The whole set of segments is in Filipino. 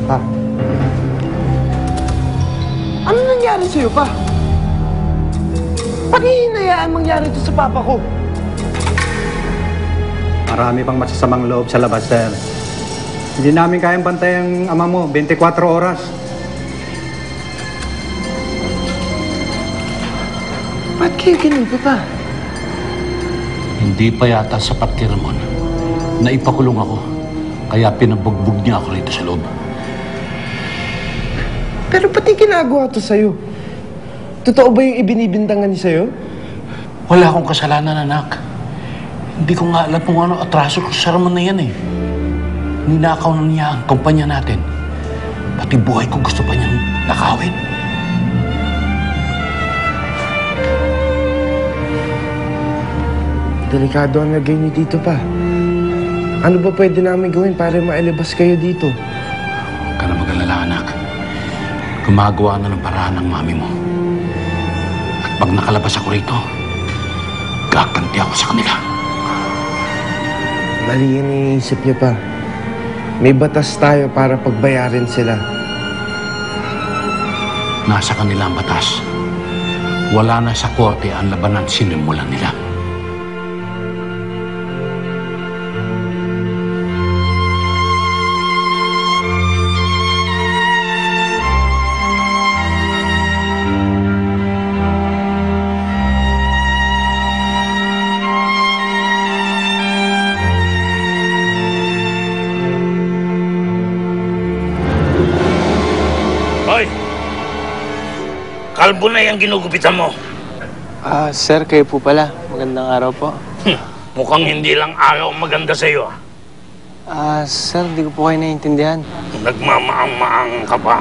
Pa. Ano nangyari sa'yo, pa? Ba't hinayaan mangyari ito sa papa ko? Marami pang masasamang loob sa labas, sir. Hindi namin kayang bantay ang ama mo 24 oras. Ba't kayo ganito, pa? Hindi pa yata sapat kay Ramon na ipakulong ako. Kaya pinabugbog niya ako rito sa loob. Pero pati ginagawa to sa'yo. Totoo ba yung ibinibintangan niya sa'yo? Wala akong kasalanan, anak. Hindi ko nga alam kung ano atraso ko sa Ramon na yan eh. Ninakaw na niya ang kumpanya natin. Pati buhay ko gusto pa niyang nakawin. Delikado ang lagay niyo dito, pa. Ano ba pwede namin gawin para mailabas kayo dito? Huwag ka na mag-alala, anak. Gumagawa na ng paraan ng mami mo. At pag nakalabas ako rito, gaganti ako sa kanila. Mali yan iniisip niyo, pa. May batas tayo para pagbayarin sila. Nasa kanila ang batas. Wala na sa korte ang labanan sinimulan nila. Hoy! Kalbo na yung ginugupitan mo. Sir, kayo po pala. Magandang araw po. Mukhang hindi lang araw maganda sa'yo. Sir, di ko po kayo naiintindihan. Nagmamaang-maang ka pa.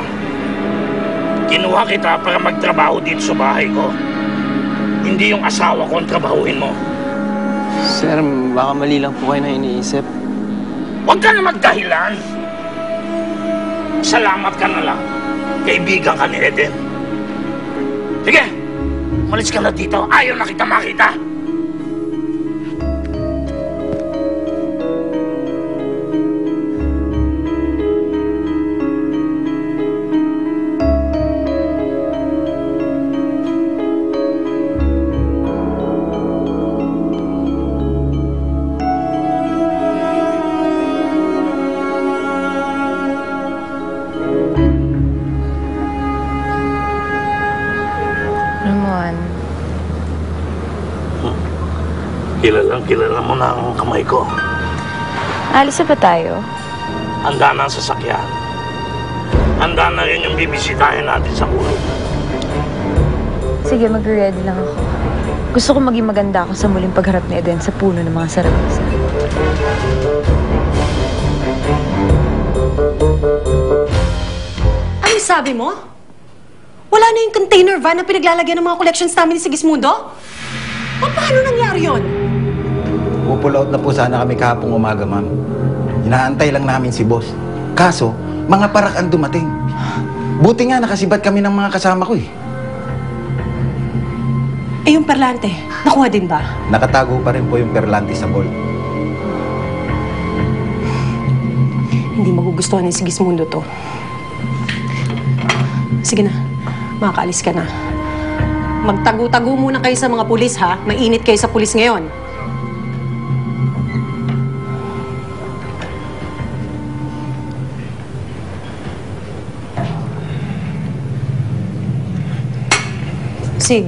Kinuha kita para magtrabaho dito sa bahay ko. Hindi yung asawa ko ang trabahuin mo. Sir, baka mali lang po kayo na iniisip. Huwag ka na magdahilan. Salamat ka na lang. Kaibigan ka ni Eden. Sige, umalis ka na dito. Ayaw na kita makita. Ramon. Kilala mo na ang kamay ko. Alis na ba tayo? Handa na ang sasakyan. Handa na rin yung bibisitahin natin sa kulog. Sige, mag-ready lang ako. Gusto ko maging maganda ako sa muling pagharap ni Eden sa puno ng mga sarabisa. Ano sabi mo? Wala na yung container van na pinaglalagyan ng mga collections namin ni Sigismundo? O paano nangyari yun? Pupull out na po sana kami kahapong umaga, ma'am. Inaantay lang namin si boss. Kaso, mga parak ang dumating. Buti nga nakasibat kami ng mga kasama ko eh. Eh yung perlante, nakuha din ba? Nakatago pa rin po yung perlante sa vault. Hindi magugustuhan ni Sigismundo to. Sige na, makakaalis ka na. Magtago-tago muna kayo sa mga pulis, ha? Mainit kayo sa pulis ngayon. Sig,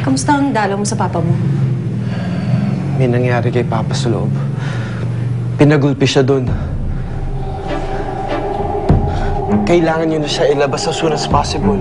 kamusta ang dalaw mo sa papa mo? May nangyari kay Papa sa loob. Pinagulpi siya doon. Kailangan niyo na siya ilabas as soon as possible.